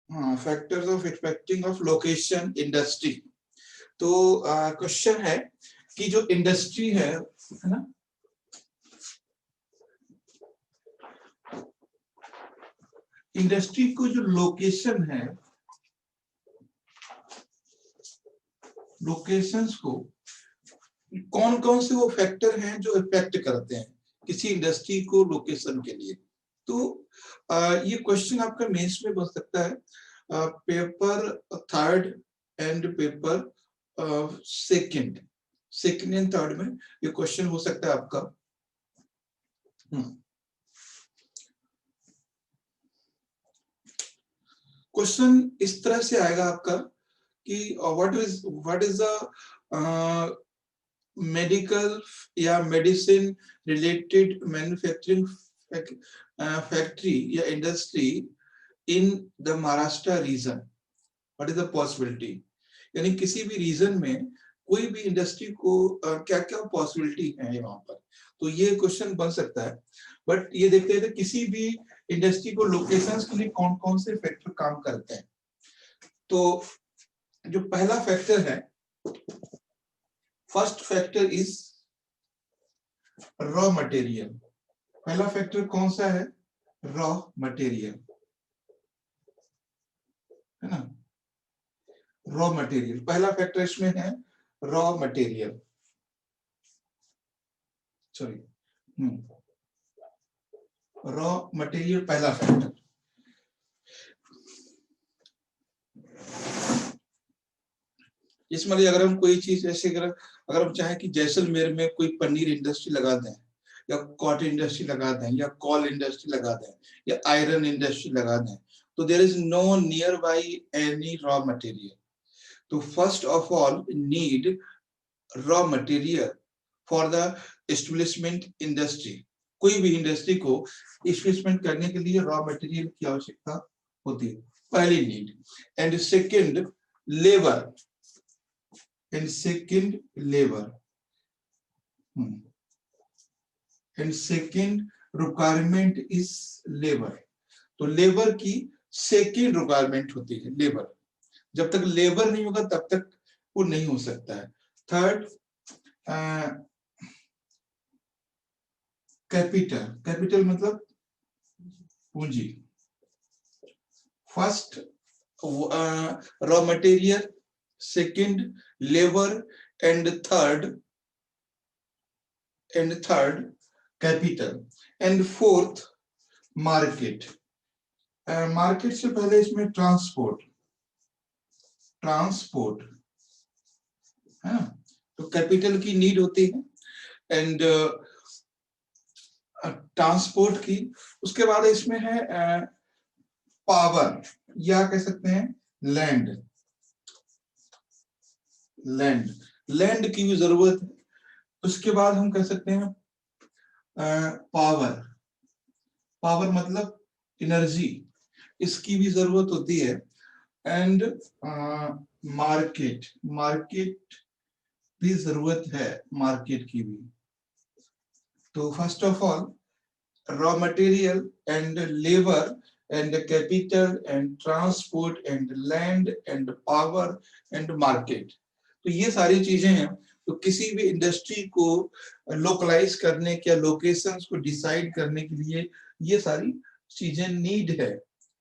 हाँ, factors of affecting of location industry. तो question है कि जो इंडस्ट्री है ना, इंडस्ट्री को जो लोकेशन है, लोकेशंस को कौन कौन से वो फैक्टर हैं जो इफेक्ट करते हैं किसी इंडस्ट्री को लोकेशन के लिए। तो ये क्वेश्चन आपका मेंस में बन सकता है, paper third and paper second, second and third में ये क्वेश्चन हो सकता है आपका। क्वेश्चन इस तरह से आएगा आपका कि व्हाट इज द मेडिकल या मेडिसिन रिलेटेड मैन्युफैक्चरिंग फैक्ट्री या industry in the Maharashtra region, what is the possibility. यानी किसी भी रीजन में कोई भी इंडस्ट्री को क्या क्या पॉसिबिलिटी है वहां पर, तो ये क्वेश्चन बन सकता है। बट ये देखते हैं किसी भी इंडस्ट्री को लोकेशंस के लिए कौन कौन से फैक्टर काम करते हैं। तो जो पहला फैक्टर है, first factor is raw material. पहला फैक्टर कौन सा है? रॉ मटेरियल, है ना। रॉ मटेरियल पहला फैक्टर इसमें है, raw material, sorry, raw material पहला फैक्टर। इसमें अगर हम कोई चीज ऐसे अगर हम चाहें कि जैसलमेर में कोई पनीर इंडस्ट्री लगा दें, या कॉटन इंडस्ट्री लगा दें, या कॉल इंडस्ट्री लगा दें, या आयरन इंडस्ट्री लगा दें, तो there is no nearby any raw material. तो first of all need raw material for the establishment industry. कोई भी इंडस्ट्री को एस्टेब्लिशमेंट करने के लिए रॉ मटेरियल की आवश्यकता होती है, पहली need. And second labour, and second labor, and second requirement is labor। तो लेबर की सेकेंड रिक्वायरमेंट होती है लेबर। जब तक लेबर नहीं होगा तब तक वो नहीं हो सकता है। थर्ड कैपिटल, कैपिटल मतलब पूंजी। First raw material, second labour, and third capital, and fourth market. Market से पहले इसमें ट्रांसपोर्ट, ट्रांसपोर्ट है ना। तो कैपिटल की नीड होती है एंड ट्रांसपोर्ट की। उसके बाद इसमें है पावर, या कह सकते हैं लैंड, लैंड, लैंड की भी जरूरत है। उसके बाद हम कह सकते हैं पावर, पावर मतलब एनर्जी, इसकी भी जरूरत होती है। एंड मार्केट, मार्केट भी जरूरत है, मार्केट की भी। तो first of all raw material and labour and capital and transport and land and power and market, तो ये सारी चीजें हैं। तो किसी भी इंडस्ट्री को लोकलाइज करने के, लोकेशंस को डिसाइड करने के लिए ये सारी चीजें नीड है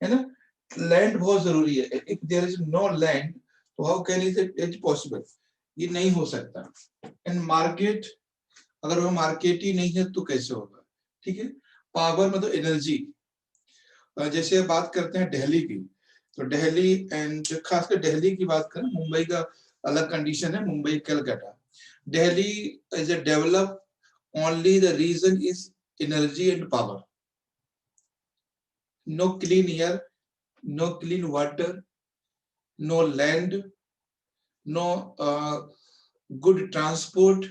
ना। लैंड बहुत जरूरी है। If there is no land तो हाउ कैन इट पॉसिबल, ये नहीं हो सकता। एंड मार्केट, अगर वो मार्केट ही नहीं है तो कैसे होगा, ठीक है। पावर मतलब एनर्जी। जैसे बात करते हैं दिल्ली की, तो दिल्ली एंड खासकर दिल्ली की बात करें, मुंबई का अलग कंडीशन है, Mumbai Calcutta. Delhi is a develop only the region is energy and power. No clean air, no clean water, no land, no good transport,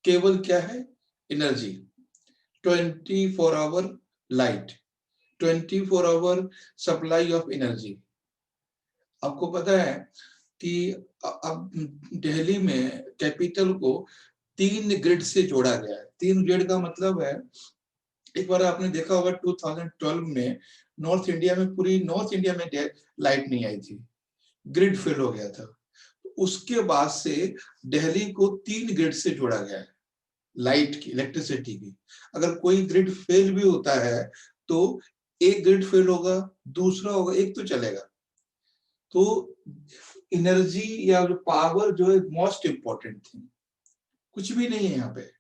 केवल क्या है, energy. 24 hour light, 24 hour supply of energy. आपको पता है कि अब दिल्ली में कैपिटल को 3 ग्रिड से जोड़ा गया है। 3 ग्रिड का मतलब है एक बार आपने देखा होगा 2012 में नॉर्थ इंडिया में, पूरी नॉर्थ इंडिया में लाइट नहीं आई थी, ग्रिड फेल हो गया था। उसके बाद से दिल्ली को 3 ग्रिड से जोड़ा गया है, लाइट की, इलेक्ट्रिसिटी की। अगर कोई ग्रिड फेल भी होता है तो एक ग्रिड फेल होगा, दूसरा होगा, एक तो चलेगा। तो एनर्जी या जो पावर जो है मोस्ट इंपॉर्टेंट थिंग, कुछ भी नहीं है यहाँ पे।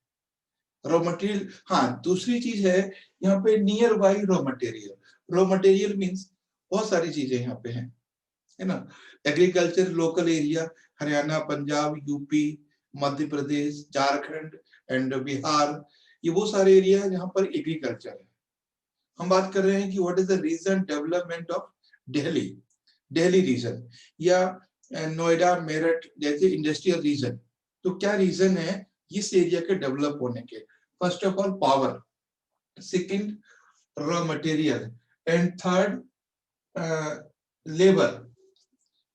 रॉ मटेरियल, हाँ दूसरी चीज है यहाँ पे near by raw material. Raw material means बहुत सारी चीजें यहाँ पे हैं, है ना। Agriculture local area, Haryana, Punjab, UP, Madhya Pradesh, Jharkhand and Bihar, ये वो सारे एरिया है जहाँ पर एग्रीकल्चर है। हम बात कर रहे हैं कि what is the region development of Delhi, Delhi region या नोएडा, मेरठ जैसे इंडस्ट्रियल रीजन। तो क्या रीजन है इस एरिया के डेवलप होने के? First of all power, second raw material, and third labour.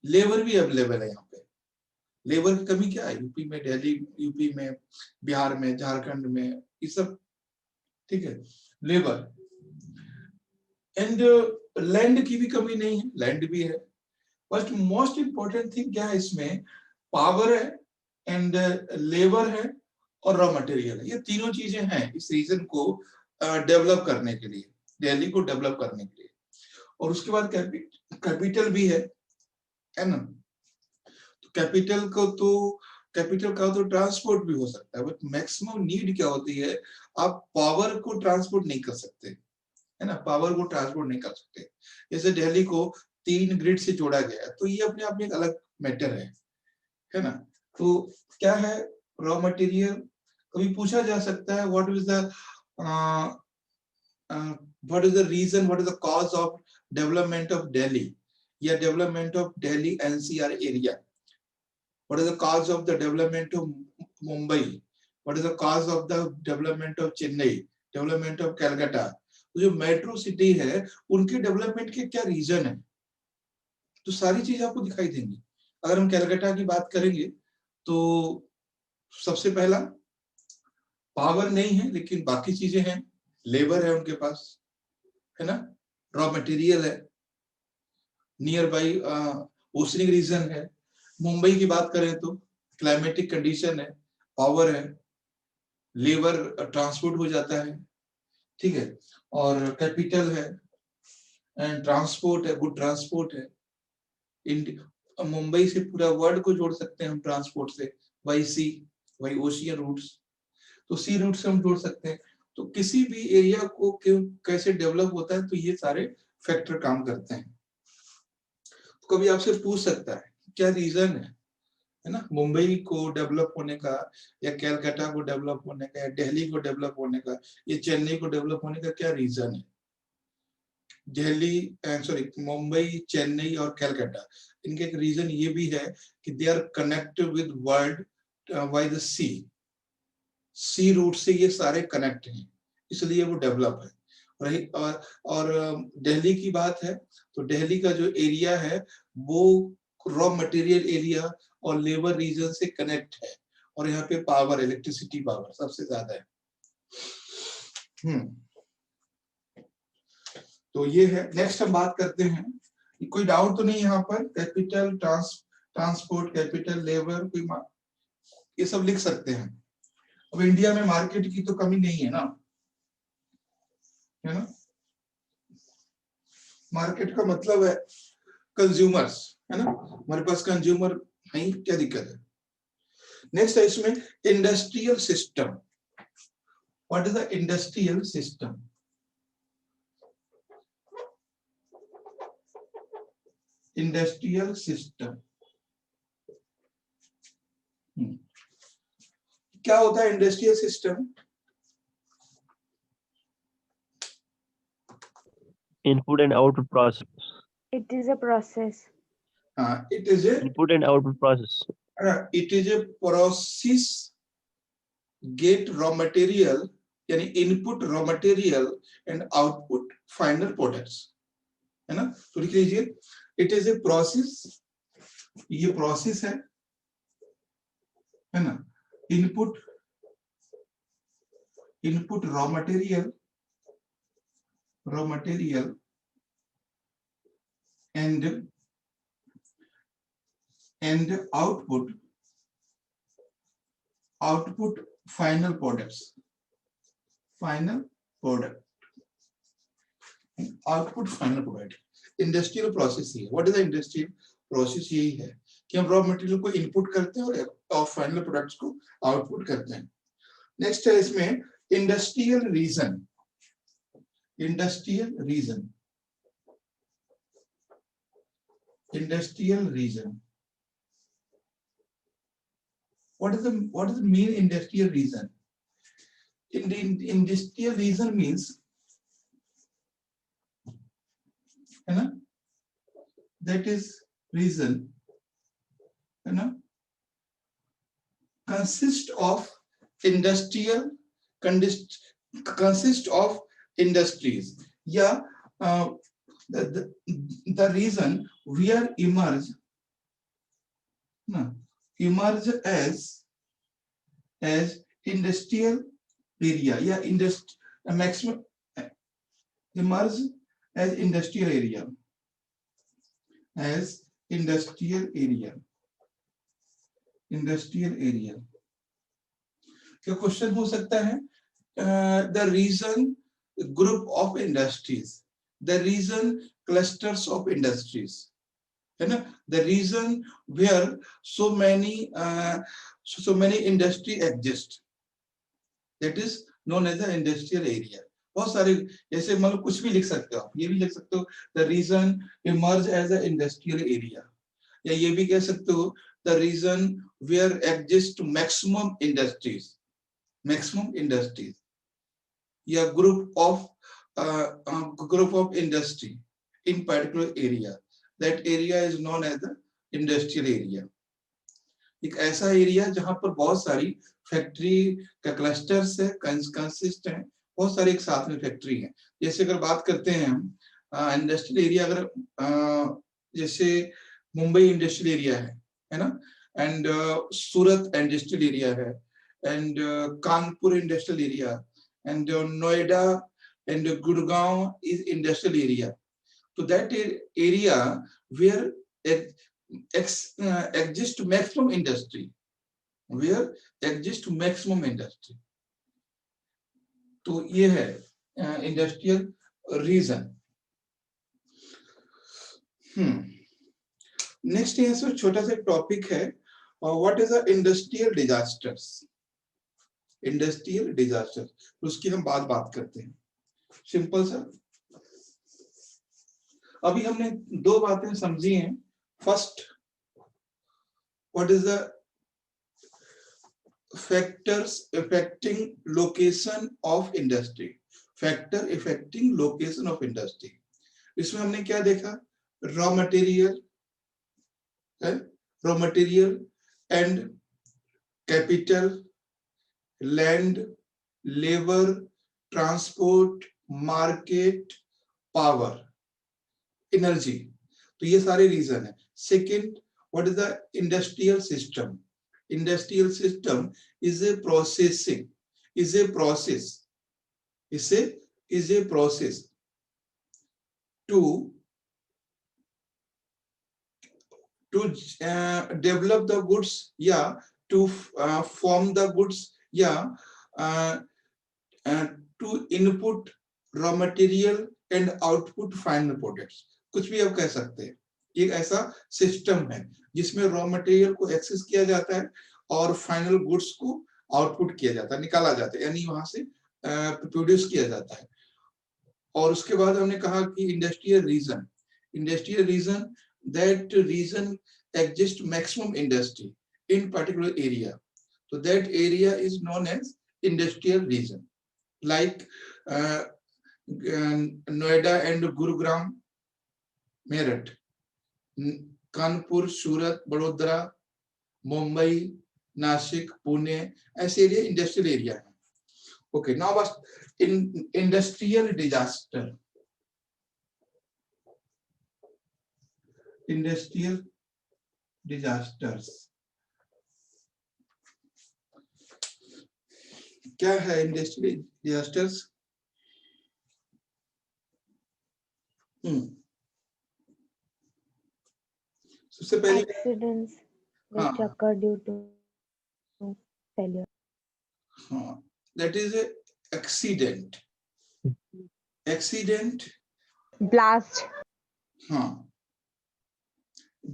Labour भी अवेलेबल है यहाँ पे। लेबर की कमी क्या है? यूपी में, दिल्ली, यूपी में, बिहार में, झारखंड में, ये सब ठीक है। लेबर एंड लैंड की भी कमी नहीं है, लैंड भी है। बट मोस्ट इंपॉर्टेंट थिंग क्या है इसमें? पावर है एंड लेबर है और रॉ मटेरियल है। ये तीनों चीजें हैं इस रीजन को डेवलप करने के लिए, दिल्ली को डेवलप करने के लिए। और उसके बाद कैपिटल भी है ना। तो कैपिटल का तो ट्रांसपोर्ट भी हो सकता है, बट मैक्सिमम नीड क्या होती है? आप पावर को ट्रांसपोर्ट नहीं कर सकते, है ना, पावर को ट्रांसपोर्ट नहीं कर सकते। जैसे दिल्ली को 3 ग्रिड से जोड़ा गया है, तो ये अपने आप में एक अलग मैटर है ना। तो क्या है रॉ मटेरियल? कभी पूछा जा सकता है what is the reason, what is the cause of development of Delhi या development of Delhi NCR area? What is the cause of the development of Mumbai? What is the cause of the development of Chennai? Development of Calcutta? जो metro city है उनके development के क्या reason है? तो सारी चीज आपको दिखाई देंगी। अगर हम कैलकाटा की बात करेंगे तो सबसे पहला पावर नहीं है, लेकिन बाकी चीजें हैं। लेबर है उनके पास, है ना, रॉ मटेरियल है, नियर बाई ओशनिक रीजन है। मुंबई की बात करें तो क्लाइमेटिक कंडीशन है, पावर है, लेबर ट्रांसपोर्ट हो जाता है, ठीक है, और कैपिटल है एंड ट्रांसपोर्ट है, गुड ट्रांसपोर्ट है। मुंबई से पूरा वर्ल्ड को जोड़ सकते हैं हम ट्रांसपोर्ट से, by sea, by ocean routes. तो सी रूट से हम जोड़ सकते हैं। तो किसी भी एरिया को कैसे डेवलप होता है, तो ये सारे फैक्टर काम करते हैं। तो कभी आपसे पूछ सकता है क्या रीजन है ना, मुंबई को डेवलप होने का या कैलकाटा को डेवलप होने का या दिल्ली को डेवलप होने का या चेन्नई को डेवलप होने का क्या रीजन है? मुंबई, चेन्नई और कैलकाटा, इनके एक रीजन ये भी है कि they are connected with world by the sea. Sea route से ये सारे कनेक्ट हैं, इसलिए वो डेवलप है। और दिल्ली की बात है तो दिल्ली का जो एरिया है वो रॉ मटेरियल एरिया और लेबर रीजन से कनेक्ट है, और यहाँ पे पावर, इलेक्ट्रिसिटी पावर सबसे ज्यादा है। तो ये है। नेक्स्ट हम बात करते हैं, कोई डाउट तो नहीं यहाँ पर? कैपिटल, ट्रांसपोर्ट, कैपिटल, लेबर, कोई ये सब लिख सकते हैं। अब इंडिया में मार्केट की तो कमी नहीं है ना, है ना। मार्केट का मतलब है कंज्यूमर्स, है ना, हमारे पास कंज्यूमर है, क्या दिक्कत है? नेक्स्ट है इसमें industrial system. What is the industrial system? Industrial system क्या होता है? Industrial system Input and output process. It is a process. It is a Input and output process. It is a process get raw material, यानी input raw material and output final products, है ना। तो लिख लीजिए it is a process, ये process है ना। Input raw material raw material and output final products, final product, output final product. Industrial process ही है. What is the industrial process? यही है कि हम रॉ मटेरियल को इनपुट करते हैं और फाइनल प्रोडक्ट्स को आउटपुट करते हैं. नेक्स्ट है इसमें industrial region. Industrial region, industrial region. What is the mean industrial reason? Industrial reason means, है ना, that is reason, है ना, consist of industries. या the reason where emerge as industrial area, या maximum emerge as industrial area, as industrial area. Industrial area क्या question हो सकता है? The reason group of industries, the reason clusters of industries, है ना, the reason where so many industry exist, that is known as the industrial area. बहुत सारे जैसे मतलब कुछ भी लिख सकते हो आप, ये भी लिख सकते हो the reason emerge as an industrial area, या ये भी कह सकते हो the reason where exist maximum industries, या group of industry in particular area, that area is known as the industrial area. एक ऐसा एरिया जहां पर बहुत सारी फैक्ट्री का क्लस्टर्स है, कंसिस्ट है, बहुत सारे एक साथ में फैक्ट्री है. जैसे अगर बात करते हैं हम इंडस्ट्रियल एरिया, अगर जैसे मुंबई इंडस्ट्रियल एरिया है ना, एंड सूरत इंडस्ट्रियल एरिया है, and Kanpur industrial area, and Noida and Gurgaon is industrial area. तो that area where exist maximum industry, where exist maximum industry. तो ये है इंडस्ट्रियल रीजन. नेक्स्ट यहाँ छोटा सा टॉपिक है, what is the industrial disasters. Industrial disaster, उसकी हम बात करते हैं. सिंपल सा, अभी हमने दो बातें समझी हैं. First, what is the factors affecting location of industry? Factor affecting location of industry. इसमें हमने क्या देखा? Raw material and capital, land, labor, transport, market, power, energy. तो ये सारे रीजन है. Second, what is the industrial system? Industrial system is a process to develop the goods, या to form the goods, या to input raw material and output final products. कुछ भी आप कह सकते हैं. एक ऐसा सिस्टम है जिसमें रॉ मटेरियल को एक्सेस किया जाता है और फाइनल गुड्स को आउटपुट किया जाता है, निकाला जाता है, यानी वहां से प्रोड्यूस किया जाता है. और उसके बाद हमने कहा कि industrial region that region exist maximum industry in particular area, तो that area is known as industrial region. Like Noida and Gurugram, Meerut, Kanpur, Surat, बड़ोदरा, मुंबई, नासिक, पुणे, ऐसे एरिया इंडस्ट्रियल एरिया है. ओके, नाउ बस in industrial disaster. Industrial disasters क्या है? इंडस्ट्रियल डिजास्टर्स सबसे पहले Accidents which हाँ occur due to failure. हाँ, that is a accident. Accident, Blast. हाँ,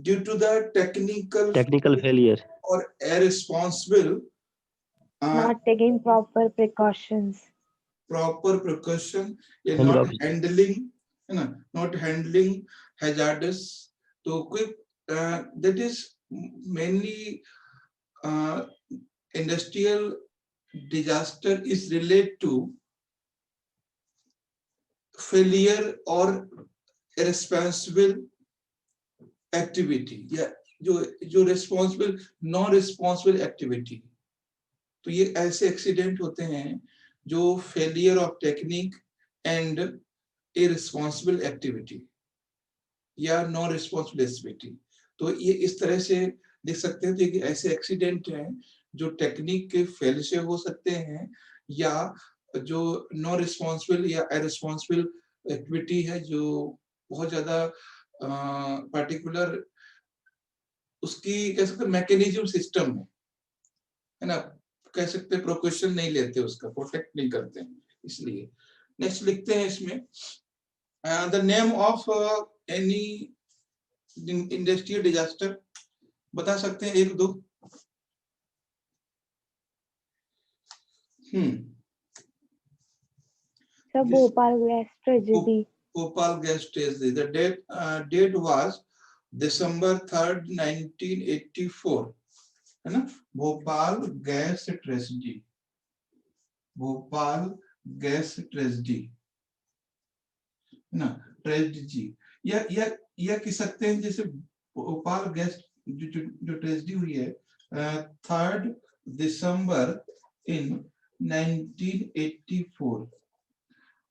due to the Technical failure. or irresponsible Not taking proper precautions. proper precaution या Handling not of- handling, है ना, not handling hazardous. तो quick that is mainly industrial disaster is related to failure or irresponsible activity या जो responsible non responsible activity. तो ये ऐसे accident होते हैं जो failure of technique and irresponsible activity या नॉन रिस्पांसिबल एक्टिविटी. तो ये इस तरह से देख सकते हैं कि ऐसे एक्सीडेंट हैं जो टेक्निक के फेल से हो सकते हैं या जो नॉन रिस्पांसिबल या इररिस्पांसिबल एक्टिविटी है जो बहुत ज्यादा पर्टिकुलर उसकी कह सकते मैकेनिज्म सिस्टम है ना, कह सकते प्रोटेक्शन नहीं लेते, उसका प्रोटेक्ट नहीं करते हैं. इसलिए नेक्स्ट लिखते हैं इसमें the name of any industrial disaster बता सकते हैं, एक दो. The Bhopal gas tragedy. Bhopal gas tragedy. The date was December 3rd, 1984. है ना, Bhopal gas tragedy. Bhopal gas tragedy ना, ट्रेजेडी या कह सकते हैं जैसे भोपाल गैस जो ट्रेजेडी हुई है 3rd December in 1984.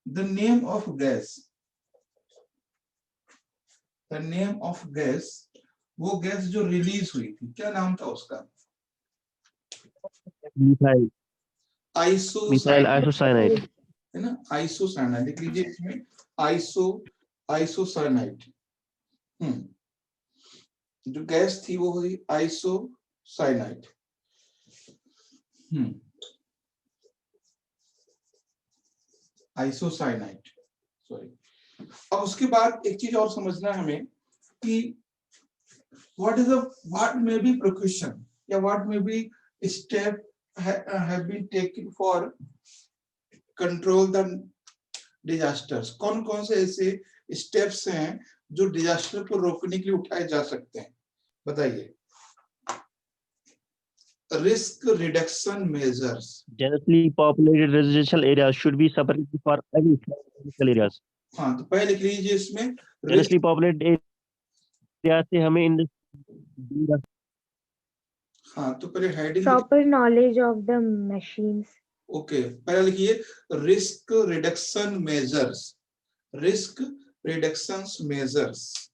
The name of gas, वो गैस जो रिलीज हुई थी क्या नाम था उसका? Methyl isocyanide isocyanide. है ना, आइसोसाइनाइड लिख लीजिए इसमें, आइसोसाइनाइड. जो गैस थी वो हुई आइसोसाइनाइड. Isocyanide, sorry. अब उसके बाद एक चीज और समझना है हमें कि what may be precaution या what may be step have been taken for control the disasters. कौन कौन से ऐसे स्टेप्स हैं जो डिजास्टर को रोकने के लिए उठाए जा सकते हैं, बताइए. Risk reduction measures. Densely populated residential areas should be separated for any residential areas. हाँ, तो पहले लिख लीजिए इसमें Densely populated areas से हमें हाँ, तो पहले heading Proper knowledge of the machines. Okay, पहले लिखिए risk reduction measures. Risk reduction measures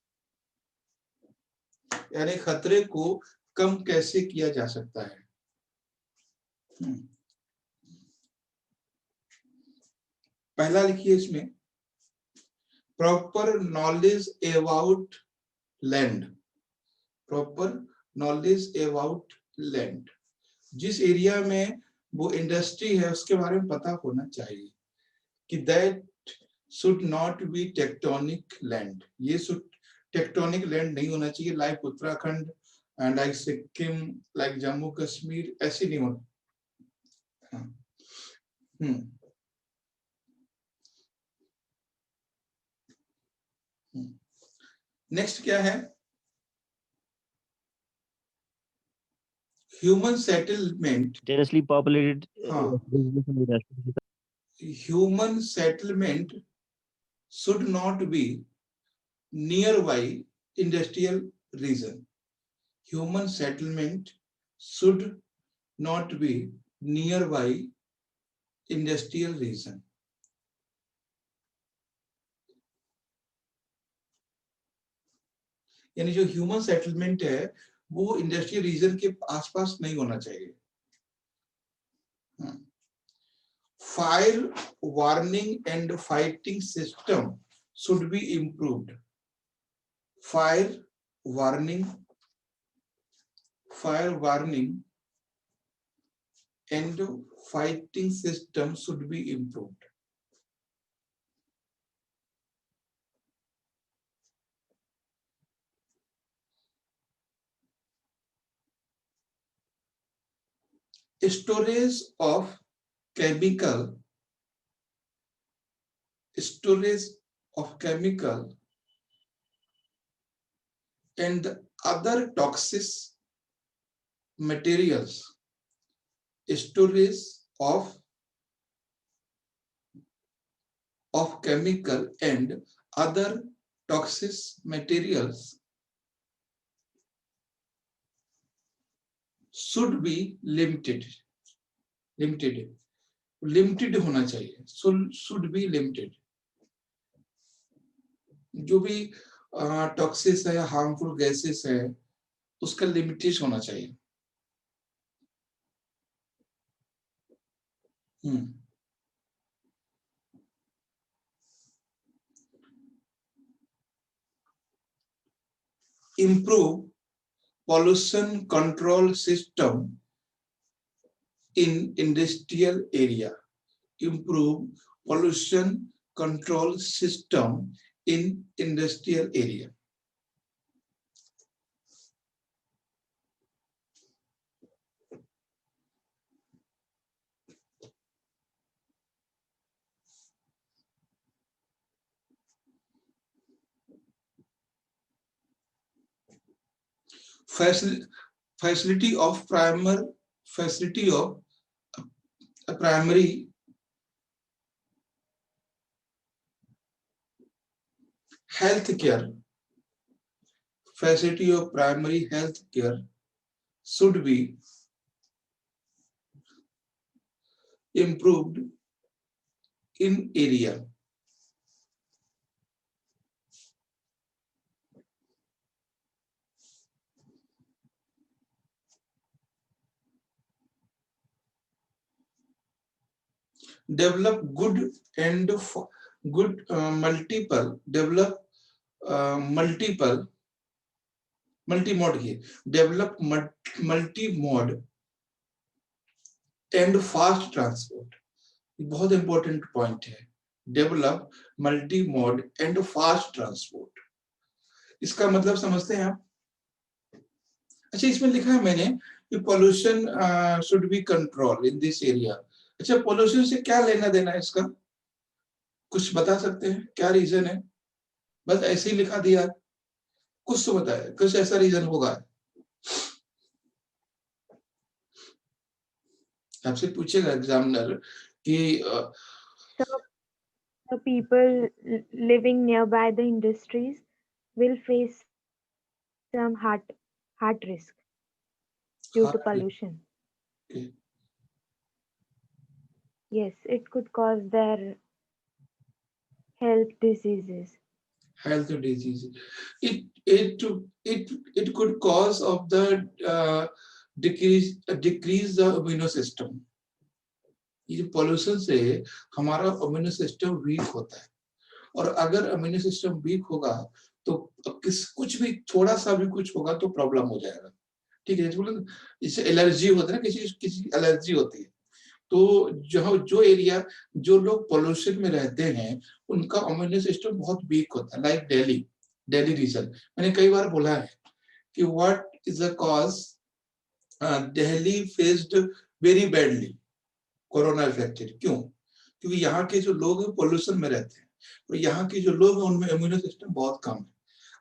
यानी खतरे को कम कैसे किया जा सकता है. पहला लिखिए इसमें proper knowledge about land. Proper knowledge about land, जिस एरिया में वो इंडस्ट्री है उसके बारे में पता होना चाहिए कि that should not be tectonic land. ये टेक्टोनिक लैंड नहीं होना चाहिए, like Uttarakhand and like Sikkim, like Jammu Kashmir, ऐसी नहीं होना. नेक्स्ट क्या है? Human settlement. densely populated हाँ. residential areas. Human settlement should not be nearby industrial region. Human settlement should not be nearby industrial region. यानी जो ह्यूमन सेटलमेंट है वो इंडस्ट्रियल रीजन के आसपास नहीं होना चाहिए. Fire warning and fighting system should be improved. Fire warning and fighting system should be improved. Storage of chemical and other toxic materials. Storage of chemical and other toxic materials should be limited होना चाहिए. should be limited. जो भी toxins है, harmful gases है, उसका limitation होना चाहिए. Improve pollution control system in industrial area. Improve pollution control system in industrial area. Facility of primary health care. Facility of primary health care should be improved in area. Develop multi-mode and fast transport. बहुत important point है. Develop multi mode and fast transport. इसका मतलब समझते हैं आप? अच्छा, इसमें लिखा है मैंने कि pollution should be control in this area. अच्छा, पोल्यूशन से क्या लेना देना है इसका? कुछ बता सकते हैं क्या रीजन है? बस ऐसे ही लिखा दिया, कुछ तो बताया, कुछ ऐसा रीजन होगा. आपसे पूछेगा एग्जामिनर कि the people living nearby the industries will face some heart risk due to pollution. Okay. Yes, it could cause their health diseases. It could cause of the decrease the immune system. ये pollution से हमारा immune system weak होता है, और अगर immune system weak होगा तो कुछ भी थोड़ा सा भी कुछ होगा तो प्रॉब्लम हो जाएगा. ठीक है, इससे एलर्जी होता है ना, किसी एलर्जी होती है. तो जो एरिया जो लोग पोल्यूशन में रहते हैं उनका इम्यून सिस्टम बहुत वीक होता है. लाइक दिल्ली रीजन, मैंने कई बार बोला है कि what is the cause. Delhi faced very badly corona affected. क्यों? क्योंकि यहाँ के जो लोग हैं पोल्यूशन में रहते हैं, और यहाँ के जो लोग हैं उनमें इम्यून सिस्टम बहुत कम है.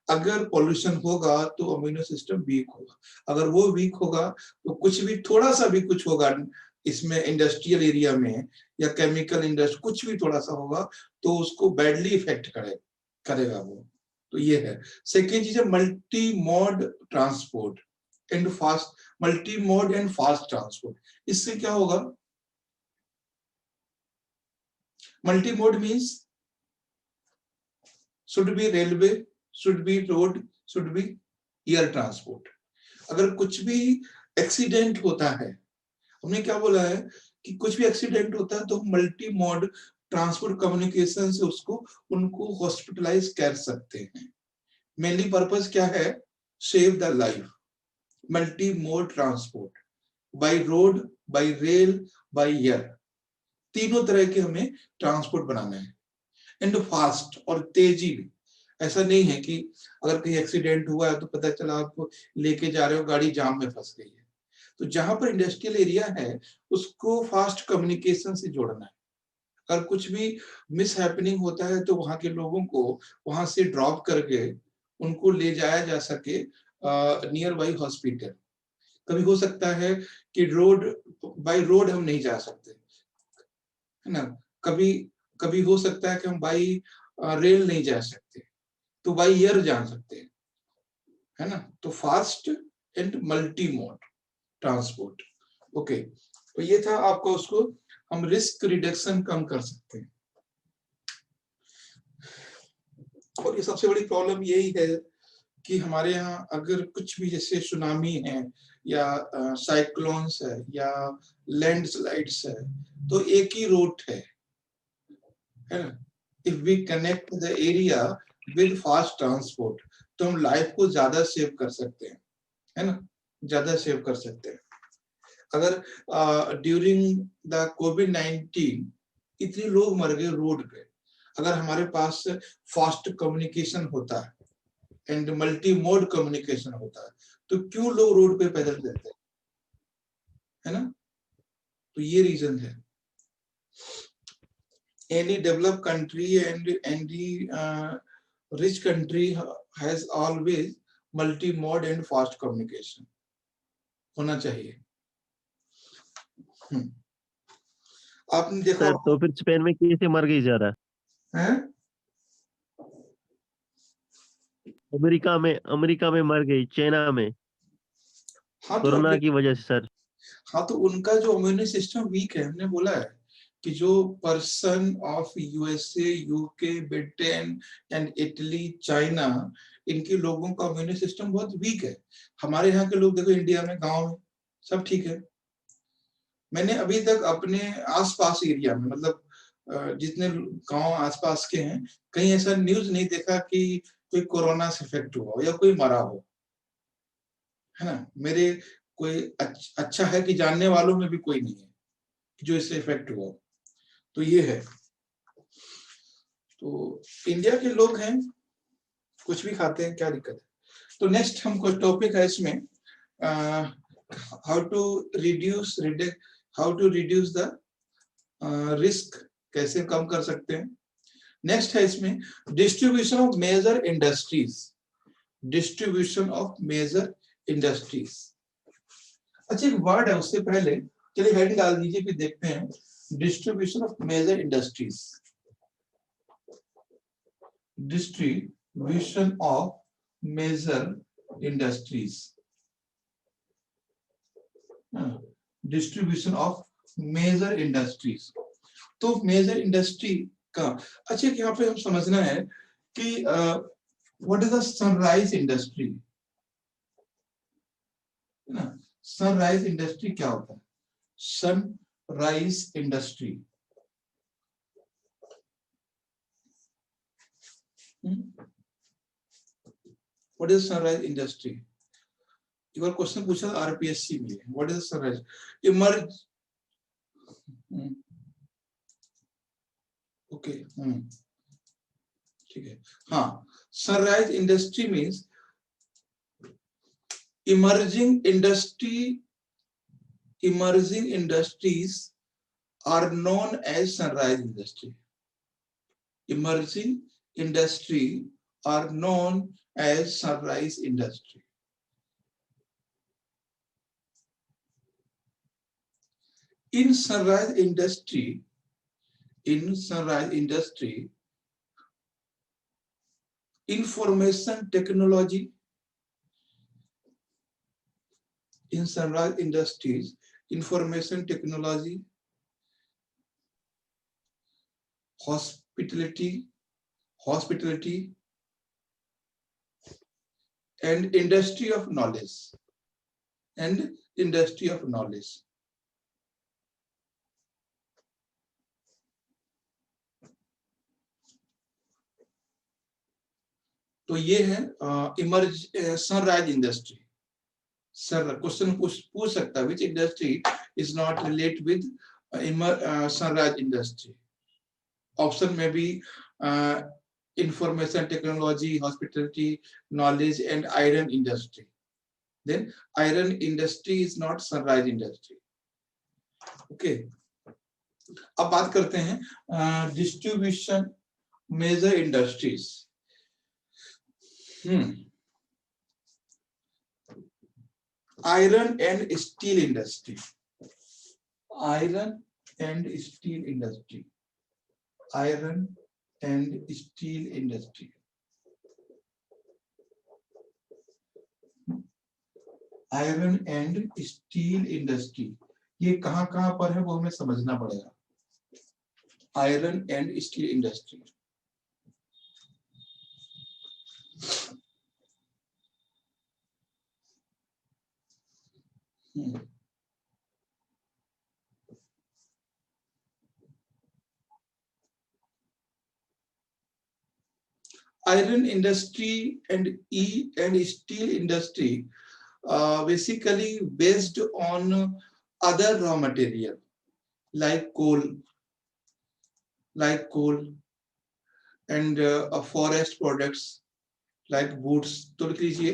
अगर पोल्यूशन होगा तो इम्यून सिस्टम वीक होगा. अगर वो वीक होगा तो कुछ भी थोड़ा सा भी कुछ होगा इसमें इंडस्ट्रियल एरिया में या केमिकल इंडस्ट्री, कुछ भी थोड़ा सा होगा तो उसको बैडली इफेक्ट करेगा वो. तो ये है. सेकेंड चीज है multi mode transport and fast transport. इससे क्या होगा? Multi-mode means should be railway, should be road, should be air transport. अगर कुछ भी एक्सीडेंट होता है, हमने क्या बोला है कि कुछ भी एक्सीडेंट होता है तो मल्टी मोड ट्रांसपोर्ट कम्युनिकेशन से उनको हॉस्पिटलाइज कर सकते हैं। मेनली पर्पस क्या है? Save the life, multi mode transport, by road, bye rail, by air, तीनों तरह के हमें ट्रांसपोर्ट बनाना है। एंड फास्ट, और तेजी भी। ऐसा नहीं है कि अगर कहीं एक्सीडेंट हुआ है तो पता चला आप लेके जा रहे हो, गाड़ी जाम में फंस गई है। तो जहां पर इंडस्ट्रियल एरिया है उसको फास्ट कम्युनिकेशन से जोड़ना है। अगर कुछ भी मिस हैपनिंग होता है तो वहां के लोगों को वहां से ड्रॉप करके उनको ले जाया जा सके नियर बाई हॉस्पिटल। कभी हो सकता है कि बाई रोड हम नहीं जा सकते, है ना, कभी कभी हो सकता है कि हम बाई रेल नहीं जा सकते, तो बाई एयर जा सकते हैं, है ना। तो fast and multi mode transport. Okay, तो ये था आपका, उसको हम रिस्क रिडक्शन कम कर सकते हैं। और ये सबसे बड़ी प्रॉब्लम यही है कि हमारे यहाँ अगर कुछ भी जैसे सुनामी है या साइक्लोन्स है या लैंडस्लाइड्स है तो एक ही रूट है ना। If we connect the area with fast transport तो हम लाइफ को ज्यादा सेव कर सकते हैं, है ना, ज्यादा सेव कर सकते हैं। अगर ड्यूरिंग द कोविड-19 इतने लोग मर गए रोड पे, अगर हमारे पास फास्ट कम्युनिकेशन होता है एंड मल्टी मोड कम्युनिकेशन होता है तो क्यों लोग रोड पे पैदल चलते हैं, है ना। तो ये रीजन है। Any developed country and any rich country has always multi-mode and fast communication होना चाहिए। आपने देखा सर तो फिर स्पेन में कैसे मर गई ज्यादा? है? अमेरिका में मर गई, चाइना में, हाँ तो कोरोना की वजह से सर। हाँ तो उनका जो इम्यून सिस्टम वीक है, हमने बोला है कि जो person of USA, UK, Britain and Italy, China, इनके लोगों का इम्यून सिस्टम बहुत वीक है। हमारे यहाँ के लोग देखो, इंडिया में गांव में सब ठीक है। मैंने अभी तक अपने आसपास एरिया में, मतलब जितने गांव आसपास के हैं, कहीं ऐसा न्यूज नहीं देखा कि कोई कोरोना से इफेक्ट हुआ हो या कोई मरा हो, है ना। मेरे कोई अच्छा है कि जानने वालों में भी कोई नहीं है जो इससे इफेक्ट हुआ। तो ये है। तो इंडिया के लोग हैं, कुछ भी खाते हैं, क्या दिक्कत है। तो नेक्स्ट हमको टॉपिक है इसमें how to reduce the risk, कैसे कम कर सकते हैं। नेक्स्ट है इसमें distribution of major industries, distribution of major industries. अच्छा, एक वर्ड है, उससे पहले चलिए हेड डाल दीजिए, फिर देखते हैं। Distribution of major industries, distribution of major industries, distribution of major industries। तो मेजर इंडस्ट्री का अच्छा, यहाँ पे हम समझना है कि what is the sunrise industry, है ना। सनराइज इंडस्ट्री क्या होता है? Sunrise industry, what is sunrise industry? एक बार क्वेश्चन पूछा आरपीएससी में, what is sunrise emerge. Okay, ठीक है। हाँ, sunrise industry means emerging industries are known as sunrise industry. Emerging industry are known as sunrise industry. In sunrise industry, information technology, in sunrise industries, information technology, hospitality, and industry of knowledge, तो ये है sunrise industry. Sir question पूछ सकता है विच industry is not relate with sunrise industry. Option में भी information technology, hospitality, knowledge and iron industry. Then iron industry is not sunrise industry. Okay. अब बात करते हैं distribution major industries. Iron and steel industry. Iron and steel industry. Iron and steel industry. Iron and steel industry. ये कहाँ कहाँ पर है वो हमें समझना पड़ेगा। Iron and steel industry. Iron industry and steel industry basically based on other raw material like coal and forest products like woods. तो लिख लीजिए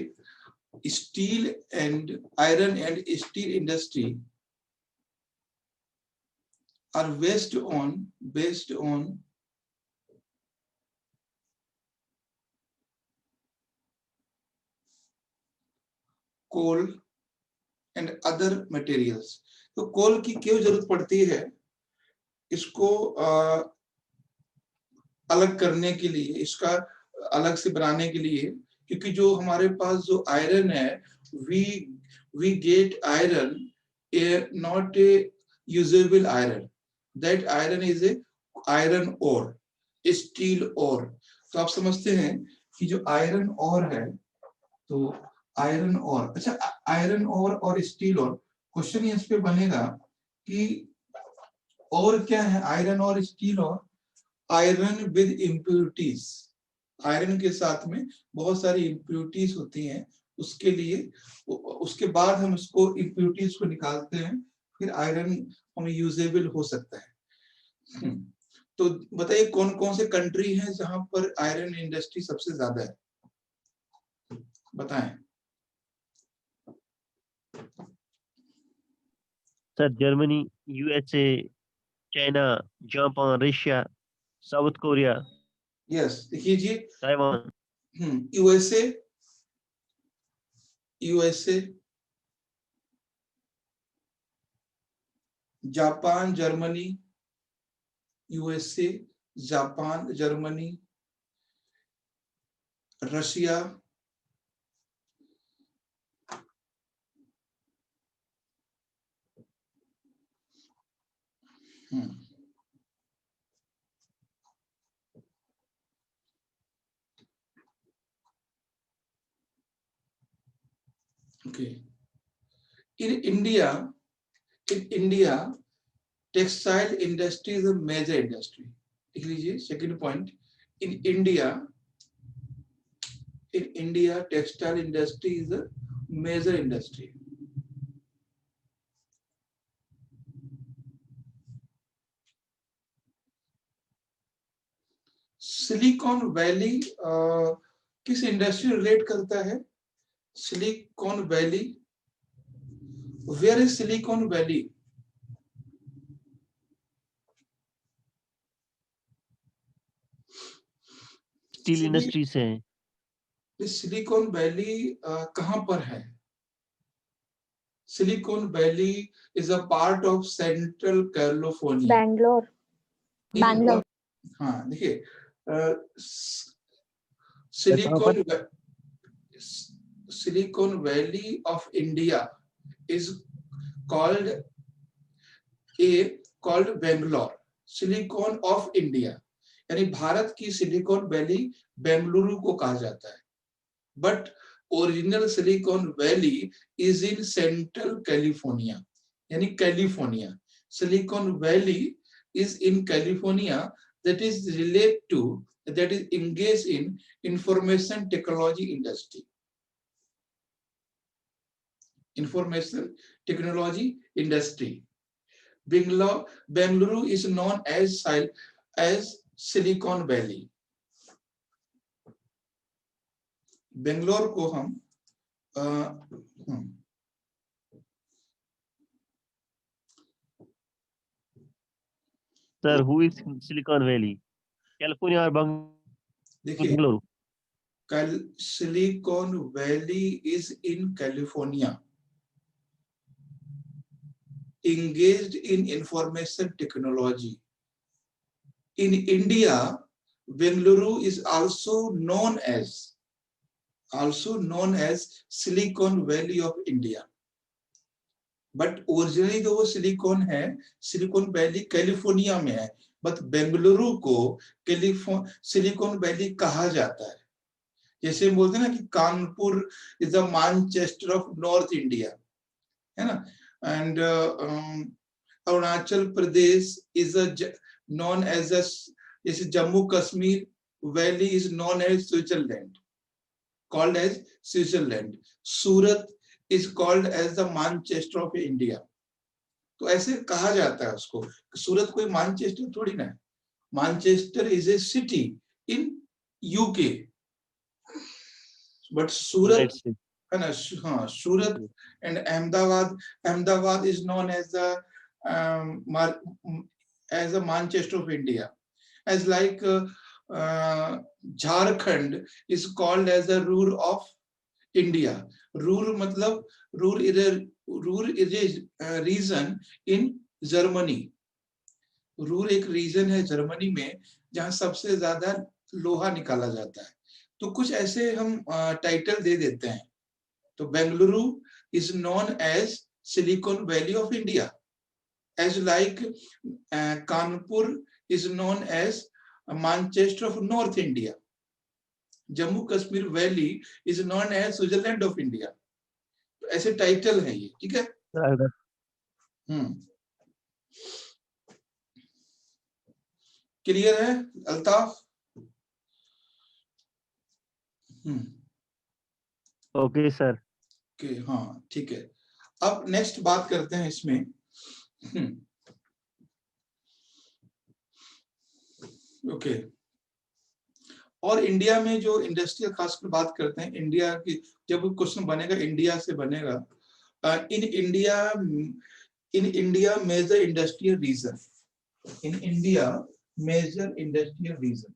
steel and iron and steel industry are based on coal and other materials. तो कोल की क्यों जरूरत पड़ती है? इसको अलग करने के लिए, इसका अलग से बनाने के लिए, क्योंकि जो हमारे पास जो आयरन है, we get iron not a usable iron. That iron is a iron ore, steel ore. तो आप समझते हैं कि जो आयरन ओर है, तो आयरन ओर, अच्छा आयरन ओर और स्टील ओर, क्वेश्चन इस पे बनेगा कि और क्या है आयरन और स्टील और? आयरन विद इम्प्यूरिटीज, आयरन के साथ में बहुत सारी इम्प्यूरिटीज होती हैं, उसके लिए उसके बाद हम उसको इम्प्यूरिटीज को निकालते हैं, फिर आयरन हमें यूजेबल हो सकता है। तो बताइए कौन कौन से कंट्री हैं जहां पर आयरन इंडस्ट्री सबसे ज्यादा है, बताएं। Sir Germany, USA, China, Japan, Russia, South Korea. Yes देखिए Taiwan. USA, Japan, Germany, USA, Japan, Germany, Russia, okay. In India, textile industry is a major industry. लिख लीजिए second point, in India textile industry is a major industry. Silicon Valley किस industry relate करता है? Silicon Valley, where is Silicon Valley? Steel industry से है। Silicon Valley कहां पर है? Silicon Valley is a part of central California. Bangalore. हाँ देखिए Silicon Valley of India is called Bangalore. Silicon of India यानी भारत की सिलिकॉन वैली बेंगलुरु को कहा जाता है, but original Silicon Valley is in central California, यानी California. Silicon Valley is in California, that is related to that is engaged in information technology industry. Information technology industry. Bengaluru is known as Silicon Valley. Bangalore को हम Sir, who is in Silicon Valley? California or देखिए, Bangalore? Silicon Valley is in California, engaged in information technology. In India, Bengaluru is also known as Silicon Valley of India. But originally तो वो silicon है, Silicon valley California में है, but Bengaluru को silicon valley कहा जाता है. जैसे हम बोलते हैं ना कि Kanpur is the Manchester of North India, है ना, and Arunachal Pradesh is known as a, जैसे Jammu Kashmir valley is known as Switzerland, called as Switzerland. Surat is called as the Manchester of India. तो ऐसे कहा जाता है उसको. सूरत कोई मैनचेस्टर थोड़ी ना है. Manchester is a city in UK, but सूरत है ना, हाँ, सूरत and Ahmedabad is known as the Manchester of India, as like Jharkhand is called as the Ruhr of India. Ruhr मतलब Ruhr is a region in Germany. Ruhr एक reason है Germany में जहां सबसे ज्यादा लोहा निकाला जाता है. तो कुछ ऐसे हम टाइटल दे देते हैं. तो Bengaluru is known as Silicon Valley of India, as like Kanpur is known as Manchester of North India. Jammu Kashmir valley is known as Switzerland of India. तो ऐसे टाइटल है ये, ठीक है. क्लियर है अल्ताफ? Okay sir. ओके, हाँ ठीक है. अब नेक्स्ट बात करते हैं इसमें. ओके, और इंडिया में जो इंडस्ट्रियल खासकर बात करते हैं, इंडिया की जब क्वेश्चन बनेगा इंडिया से बनेगा. In India major industrial region. In India major industrial region.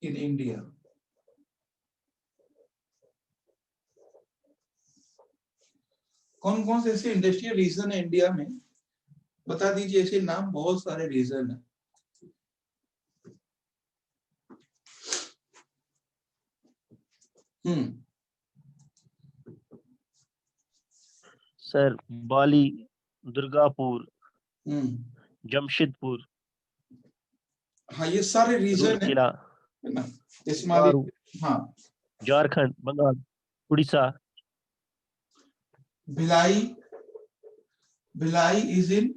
In India कौन कौन से ऐसे इंडस्ट्रियल रीजन है इंडिया में, बता दीजिए. ऐसे नाम बहुत सारे रीजन है. सर बाली, दुर्गापुर, जमशेदपुर. हाँ, ये सारे रीजन है ना. जैसे हाँ, झारखंड, बंगाल, उड़ीसा. भिलाई इज इन,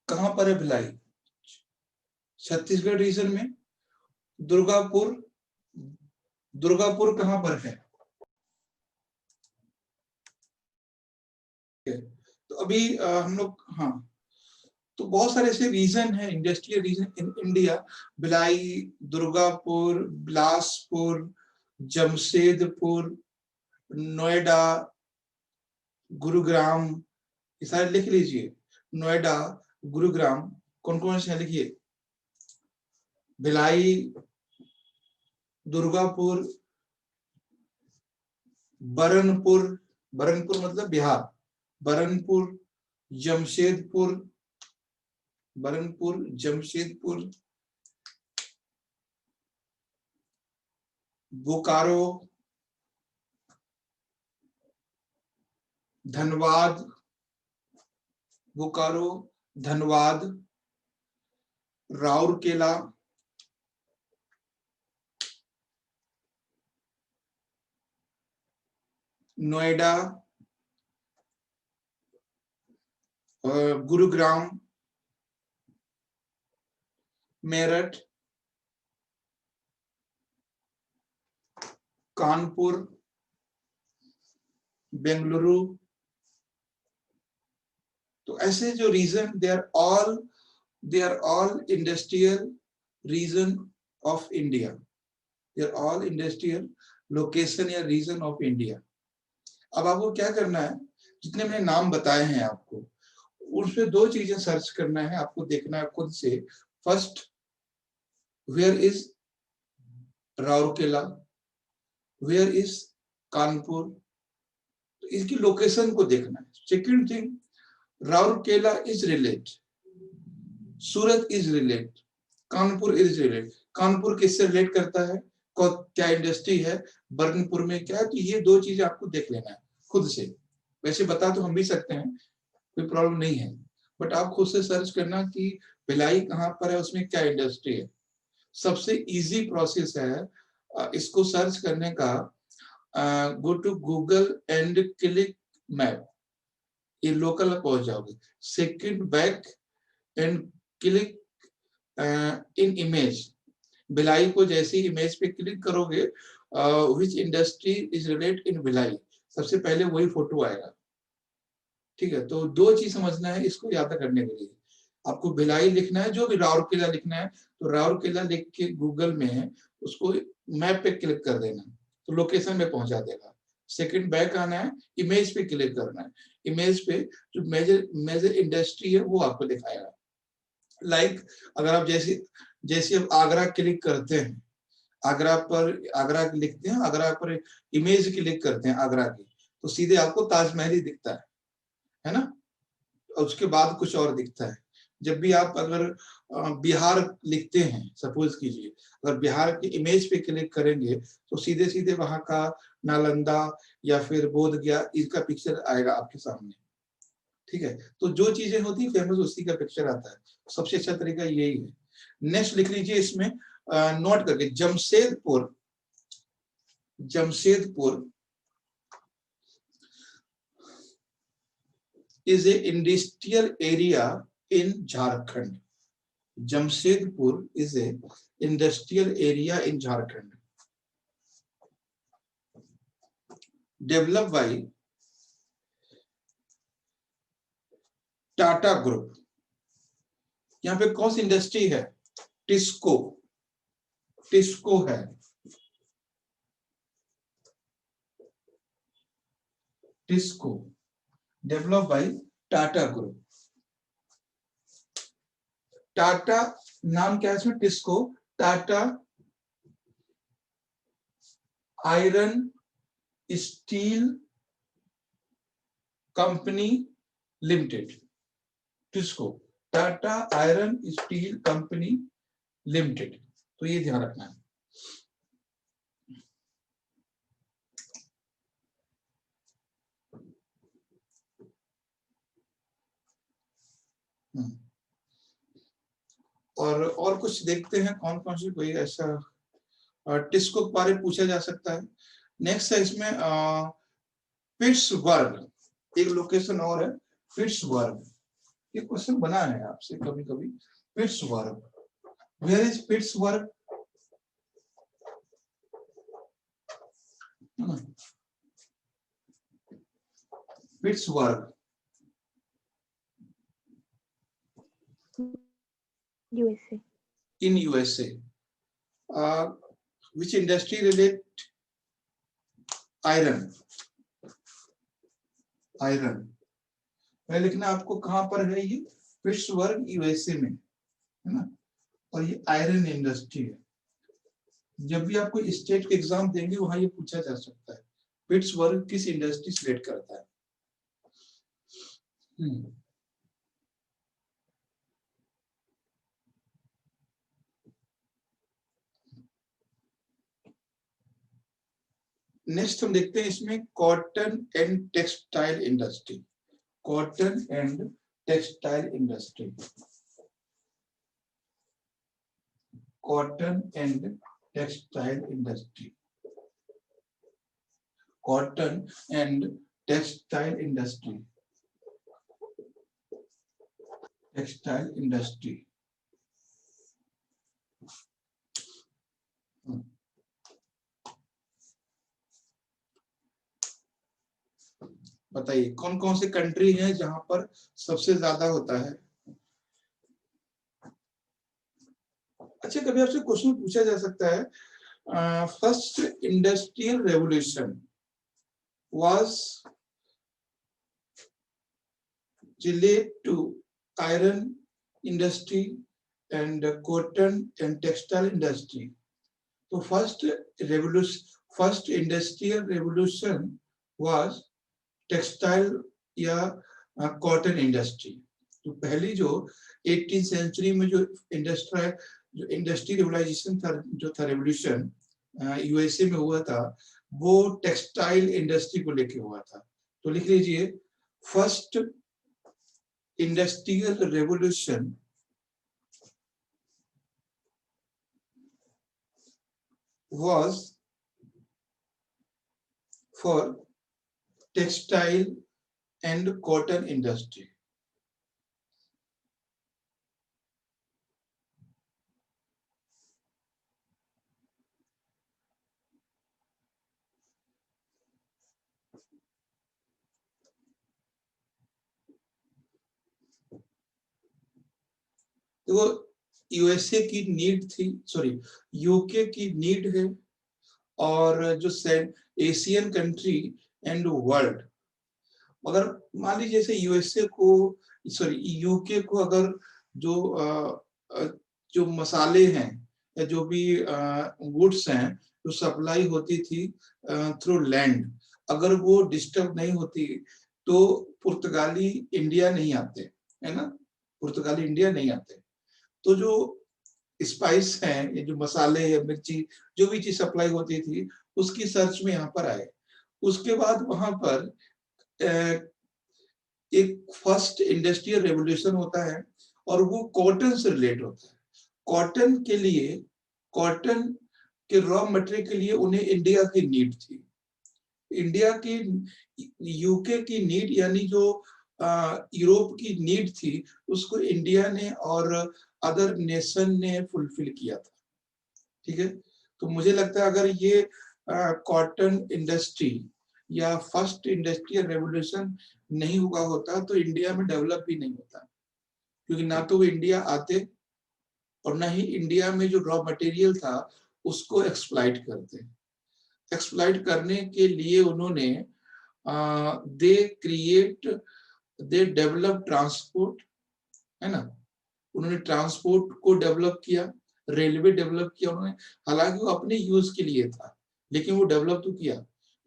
कहां पर है भिलाई? छत्तीसगढ़ रीजन में. दुर्गापुर कहां पर है? तो अभी हम लोग, हाँ, तो बहुत सारे ऐसे रीजन है industrial region in India. Bhilai, Durgapur, Bilaspur, Jamshedpur, Noida, Gurugram, ये सारे लिख लीजिए. नोएडा, गुरुग्राम, कौन कौन से लिखिए. भिलाई, दुर्गापुर, बरनपुर मतलब बिहार, बरनपुर, जमशेदपुर, बोकारो, धनबाद, राउरकेला, नोएडा गुरुग्राम, मेरठ, कानपुर, बेंगलुरु। तो ऐसे जो region, they are all industrial region of India, they are all industrial location या रीजन ऑफ इंडिया। अब आपको क्या करना है, जितने मैंने नाम बताए हैं आपको, उसमें दो चीजें सर्च करना है, आपको देखना है खुद से। First, where is Rourkela, where is Kanpur, तो इसकी लोकेशन को देखना है। Second thing, Rourkela is relate, Surat is relate, Kanpur is relate. Kanpur किससे रिलेट करता है, क्या इंडस्ट्री है, बर्नपुर में क्या है, तो ये दो चीजें आपको देख लेना है खुद से। वैसे बता तो हम भी सकते हैं, कोई प्रॉब्लम नहीं है, बट आप खुद से सर्च करना कि भिलाई कहाँ पर है, उसमें क्या इंडस्ट्री है। सबसे इजी प्रोसेस है इसको सर्च करने का, go to Google and click map, ये लोकल पहुंच जाओगे। Second, back and click in image, Bhilai को जैसे इमेज पे क्लिक करोगे, which industry is relate in Bhilai, सबसे पहले वही फोटो आएगा। ठीक है, तो दो चीज समझना है इसको याद करने के लिए। आपको भिलाई लिखना है, जो भी राउरकेला लिखना है तो राउरकेला लिख के गूगल में उसको मैप पे क्लिक कर देना, तो लोकेशन में पहुंचा देगा। सेकंड, बैक आना है, इमेज पे क्लिक करना है, इमेज पे जो मेजर इंडस्ट्री है वो आपको दिखाएगा। लाइक अगर आप जैसे अब आगरा क्लिक करते हैं, आगरा लिखते हैं, आगरा पर इमेज क्लिक करते हैं आगरा की, तो सीधे आपको ताजमहल ही दिखता है ना, और उसके बाद कुछ और दिखता है। जब भी आप अगर बिहार लिखते हैं, सपोज कीजिए, अगर बिहार की इमेज पे क्लिक करेंगे तो सीधे सीधे वहां का नालंदा या फिर बोध गया, इसका पिक्चर आएगा आपके सामने। ठीक है, तो जो चीजें होती है फेमस, उसी का पिक्चर आता है। सबसे अच्छा तरीका यही है। नेक्स्ट लिख लीजिए इसमें नोट करके, Jamshedpur, Jamshedpur is a industrial area in Jharkhand. Jamshedpur is a industrial area in Jharkhand. Developed by Tata Group. यहाँ पे कौन सी इंडस्ट्री है, टिस्को, टिस्को है, TISCO, develop by Tata group. Tata नाम क्या है इसमें, TISCO, Tata iron steel company limited, TISCO, Tata iron steel company limited. तो ये ध्यान रखना है। और कुछ देखते हैं कौन कौन सी कोई ऐसा टिस्को के बारे में पूछा जा सकता है। नेक्स्ट है इसमें पिट्सबर्ग, एक लोकेशन और है पिट्सबर्ग। ये क्वेश्चन बना है आपसे कभी कभी, Pittsburgh, where is Pittsburgh, Pittsburgh USA. in USA. Which industry relate? Iron. Iron. मैं लिखना आपको कहां पर है, ये पिट्सबर्ग यूएसए में है ना, और ये आयरन इंडस्ट्री है। जब भी आपको स्टेट के एग्जाम देंगे वहां ये पूछा जा सकता है, पिट्सबर्ग किस इंडस्ट्री सिलेक्ट करता है। नेक्स्ट हम देखते हैं इसमें cotton and textile industry, cotton and textile industry, cotton and textile industry, cotton and textile industry. Textile industry. बताइए कौन कौन से कंट्री हैं जहां पर सबसे ज्यादा होता है। अच्छा, कभी आपसे क्वेश्चन पूछा जा सकता है, first industrial revolution was related to iron industry and cotton and textile industry. तो first industrial revolution was textile या कॉटन इंडस्ट्री। तो पहली जो 18th सेंचुरी में जो इंडस्ट्री रिवोल्यूशन था, जो था रेवोल्यूशन यूएसए में हुआ था, वो टेक्सटाइल इंडस्ट्री को लेके हुआ था। तो लिख लीजिए, first industrial revolution was for textile and cotton industry. तो यूएसए की नीड थी, सॉरी यूके की नीड है, और जो एशियन कंट्री एंड वर्ल्ड, अगर मान लीजिए जैसे यूएसए को, सॉरी यूके को अगर जो मसाले हैं या जो भी गुड्स हैं जो सप्लाई होती थी थ्रू लैंड, अगर वो डिस्टर्ब नहीं होती तो पुर्तगाली इंडिया नहीं आते, है ना, पुर्तगाली इंडिया नहीं आते। तो जो स्पाइस हैं, ये जो मसाले है, मिर्ची, जो भी चीज सप्लाई होती थी उसकी सर्च में यहाँ पर आए। उसके बाद वहां पर एक फर्स्ट इंडस्ट्रियल रेवोल्यूशन होता है और वो कॉटन से रिलेट होता है। कॉटन के रॉ मटेरियल के लिए उन्हें इंडिया की नीड थी। इंडिया की, यूके की नीड यानी जो यूरोप की नीड थी, उसको इंडिया ने और अदर नेशन ने फुलफिल किया था। ठीक है, तो मुझे लगता है अगर ये कॉटन इंडस्ट्री या फर्स्ट इंडस्ट्रियल रेवोल्यूशन नहीं हुआ होता तो इंडिया में डेवलप भी नहीं होता, क्योंकि ना तो वो इंडिया आते और ना ही इंडिया में जो रॉ मटेरियल था उसको एक्सप्लॉइट करते। एक्सप्लॉइट करने के लिए उन्होंने दे डेवलप ट्रांसपोर्ट, है ना, उन्होंने ट्रांसपोर्ट को डेवलप किया, रेलवे डेवलप किया उन्होंने, हालांकि वो अपने यूज के लिए था लेकिन वो डेवलप तो किया।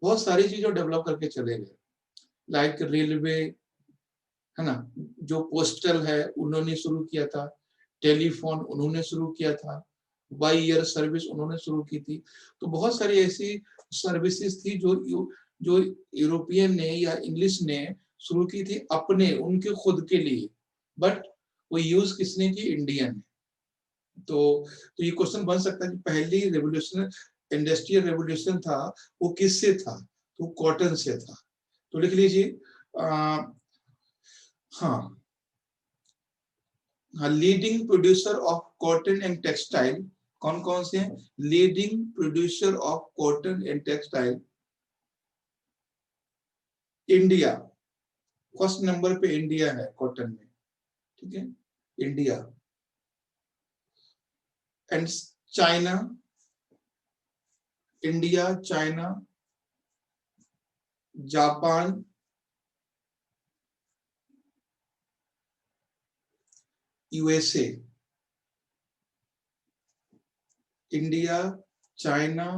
बहुत सारी चीजें डेवलप करके चले गए, लाइक रेलवे, है ना, जो पोस्टल है उन्होंने शुरू किया था, टेलीफोन उन्होंने शुरू किया था, बाई ईयर सर्विस उन्होंने शुरू की थी। तो बहुत सारी ऐसी सर्विसेज थी जो यूरोपियन ने या इंग्लिश ने शुरू की थी अपने, उनके खुद के लिए, बट वो यूज किसने की, इंडियन ने। तो ये क्वेश्चन बन सकता है कि पहली रेवोल्यूशन, इंडस्ट्रियल रेवोल्यूशन था, वो किससे था, तो कॉटन से था। तो लिख लीजिए, हाँ, leading producer of cotton and textile कौन कौन से हैं? Leading producer of cotton and textile, India, first number पे इंडिया है कॉटन में, ठीक है, India, and China, India, China, Japan, USA, India, China,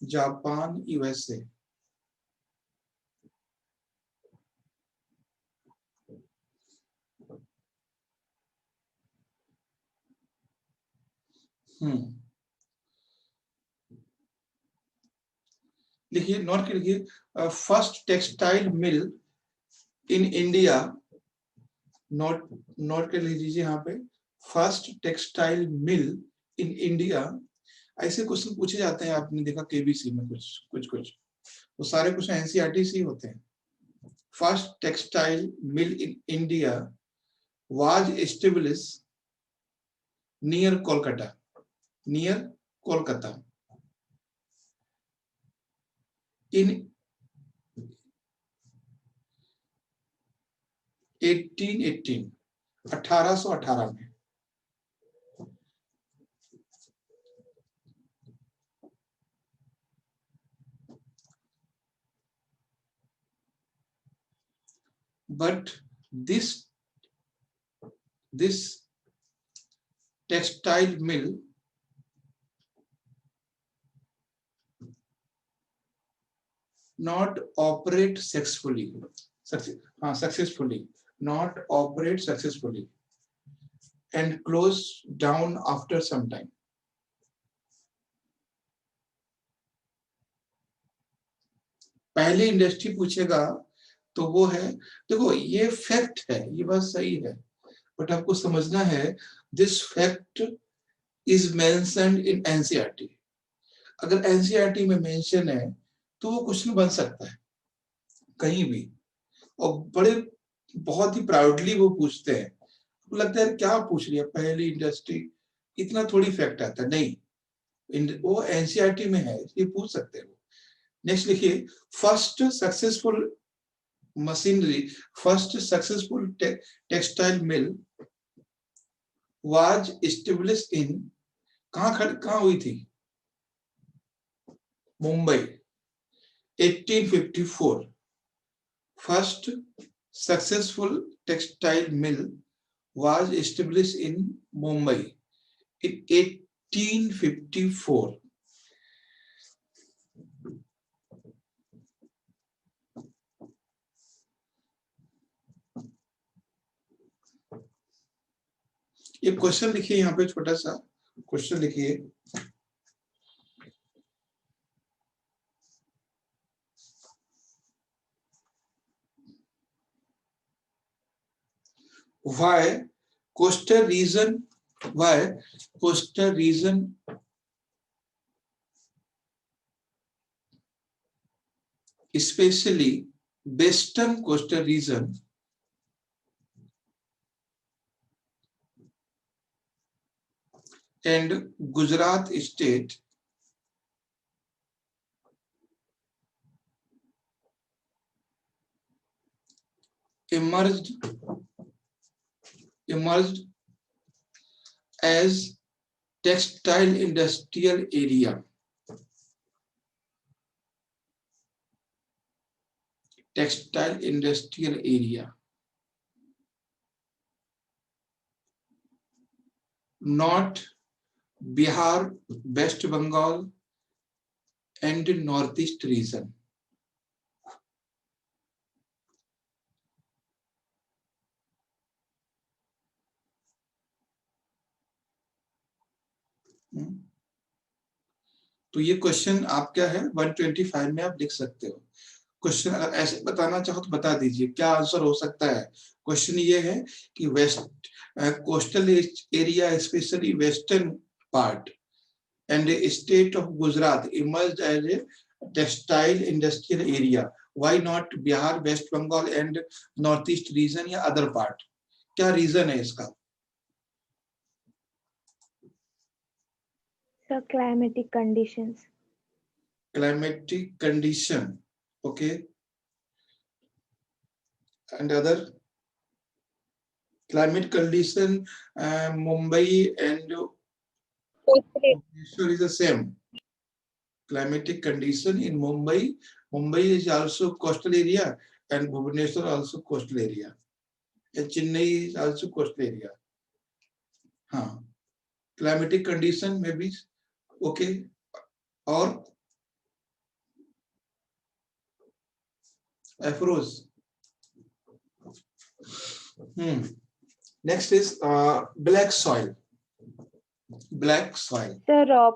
Japan, USA. लिखिए, नोट के लिखिए, first textile mill in India, note के लीजिए यहाँ पे, first textile mill in India. ऐसे क्वेश्चन पूछे जाते हैं, आपने देखा केबीसी में कुछ तो सारे क्वेश्चन एनसीईआरटी से होते हैं। First textile mill in India was established near Kolkata. Near Kolkata. In 1818, 1818 में. But this textile mill not operate successfully, not operate successfully, and close down after some time. पहले industry पूछेगा तो वो है, देखो ये फैक्ट है, ये बात सही है, बट आपको समझना है this fact is mentioned in NCERT. अगर एनसीईआरटी में मेंशन है तो वो क्वेश्चन बन सकता है कहीं भी, और बड़े बहुत ही प्राउडली वो पूछते हैं. आपको लगता है क्या पूछ रही है पहली इंडस्ट्री, इतना थोड़ी फैक्ट आता है, नहीं, वो एनसीईआरटी में है इसलिए पूछ सकते हैं. नेक्स्ट लिखिए, first successful machinery, first successful textile mill was established in, कहां हुई थी, Mumbai, 1854. First successful textile mill was established in Mumbai in 1854. ये क्वेश्चन लिखिए, यहाँ पे छोटा सा क्वेश्चन लिखिए. Why coastal region especially western coastal region and Gujarat state emerged as textile industrial area. Textile industrial area. Not Bihar, West Bengal and Northeast region. तो ये question आप क्या है 125 में आप लिख सकते हो. क्वेश्चन अगर ऐसे बताना चाहो तो बता दीजिए क्या आंसर हो सकता है. क्वेश्चन ये है कि west coastal area specially western part and the state of Gujarat emerged as a textile industrial area. Why not Bihar, West Bengal and Northeast region या other part? क्या reason है इसका? The climatic conditions. Climatic condition, okay. And other climate condition, Mumbai and Bhubaneswar is the same. Climatic condition in Mumbai is also coastal area and Bhubaneswar also coastal area. And Chennai is also coastal area. हाँ, climatic condition may be okay. और Afroz. Next is black soil. Black soil. The raw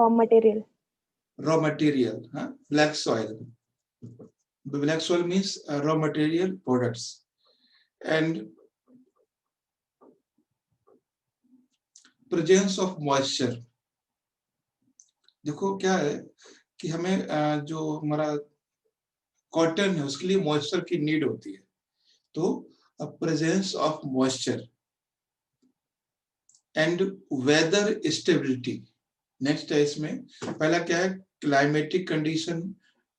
material. Raw material. Black soil. Black soil means raw material products. And presence of moisture. देखो क्या है कि हमें जो हमारा cotton है उसके लिए मॉइस्चर की नीड होती है. तो presence of moisture and weather stability. Next है इसमें, पहला क्या है, क्लाइमेटिक कंडीशन,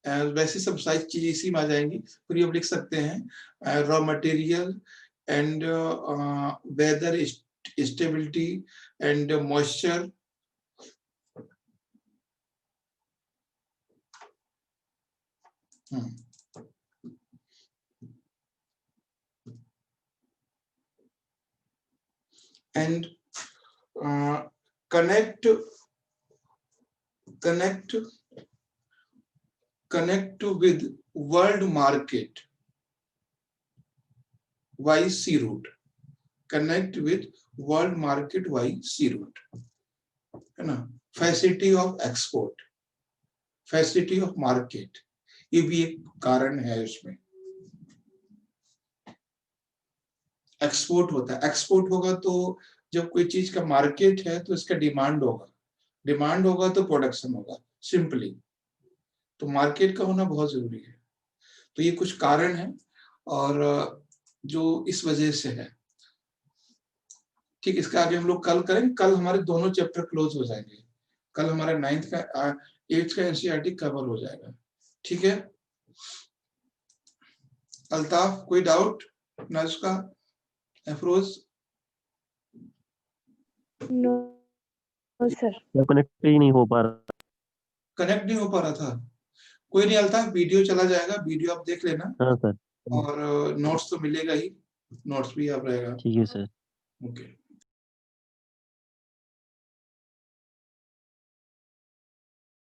वैसे सब सारी चीज इसी में आ जाएंगी, फिर ये लिख सकते हैं raw material and weather stability and moisture, and connect with world market by sea route, connect with world market by sea route, है ना। Facility of export, facility of market, ये भी एक कारण है इसमें। एक्सपोर्ट होता है, एक्सपोर्ट होगा तो जब कोई चीज का मार्केट है तो इसका डिमांड होगा, डिमांड होगा तो प्रोडक्शन होगा, सिंपली। तो मार्केट का होना बहुत जरूरी है। तो ये कुछ कारण है और जो इस वजह से है। ठीक, इसका आगे हम लोग कल करेंगे। कल हमारे दोनों चैप्टर क्लोज हो जाएंगे। कल हमारा 9th का 8th का एनसीईआरटी कवर हो जाएगा। ठीक है अल्ताफ, कोई doubt? Nazka, Afroz? No, no sir. Connect ही नहीं हो पा रहा। कनेक्ट नहीं हो पा रहा था? कोई नहीं अल्ताफ, वीडियो चला जाएगा, वीडियो आप देख लेना। हाँ सर। और नोट्स तो मिलेगा ही, नोट्स भी आप रहेगा। ठीक है सर। ओके।